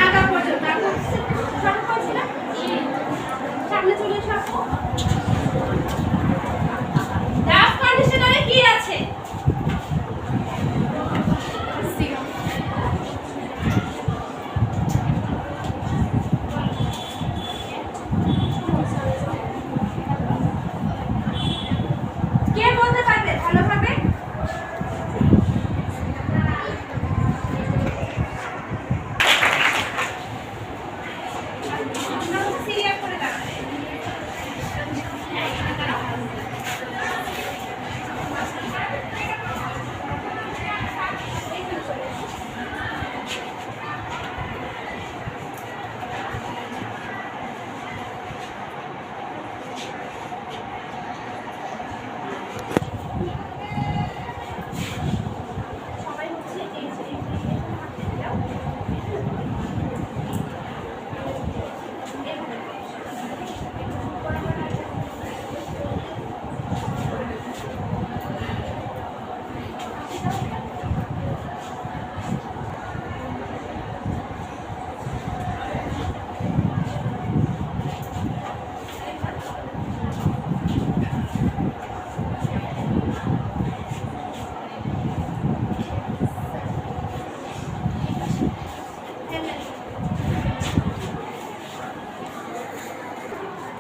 আগা পর্যন্ত সামনে চলে এসো। ডাব কন্ডিশনারে কি আছে? কে বলতে পারবে ভালোভাবে? সিরিয়াল করে দাও।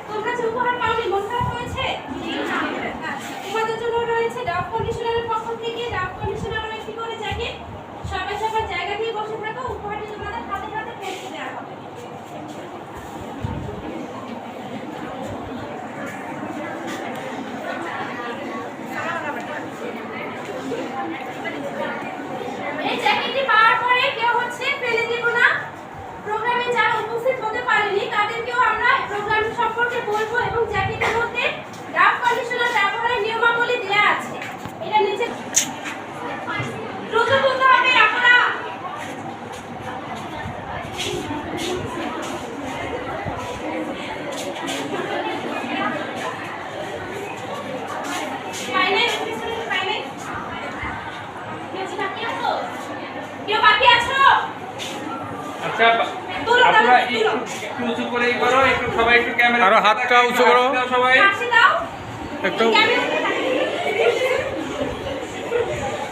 তোমরা যে উপহার পাওনি মন খারাপ হয়েছে? তোমাদের জন্য রয়েছে ডাব কন্ডিশনারের পক্ষ থেকে ডাব কন্ডিশনার একটি করে জ্যাকেট। সবাই সবার জায়গা দিয়ে বসে থাকো, উপহারটি তোমাদের হাতে হাতে পৌঁছে দেওয়া হবে। এই জ্যাকেটটি পাওয়ার পরে কেউ ফেলে দিব না। প্রোগ্রামে যারা উপস্থিত হতে পারেনি তাদেরকেও আমরা প্রোগ্রাম সম্পর্কে বলবো এবং জ্যাকেটের মধ্যে ডাব কন্ডিশনার ব্যবহারের নিয়মাবলী দেওয়া আছে। এটা নিচে দ্রুত তুলতে হবে আপনারা। কেউ বাকি আছো? আচ্ছা আপনারা একটু উঁচু করে করো, একটু সবাই একটু ক্যামেরা আরো হাতটা উঁচু করো সবাই একটু।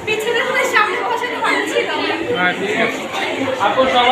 পিছনে সামনে বসাতে পারছি না। হ্যাঁ ঠিক আছে। আপু সবাই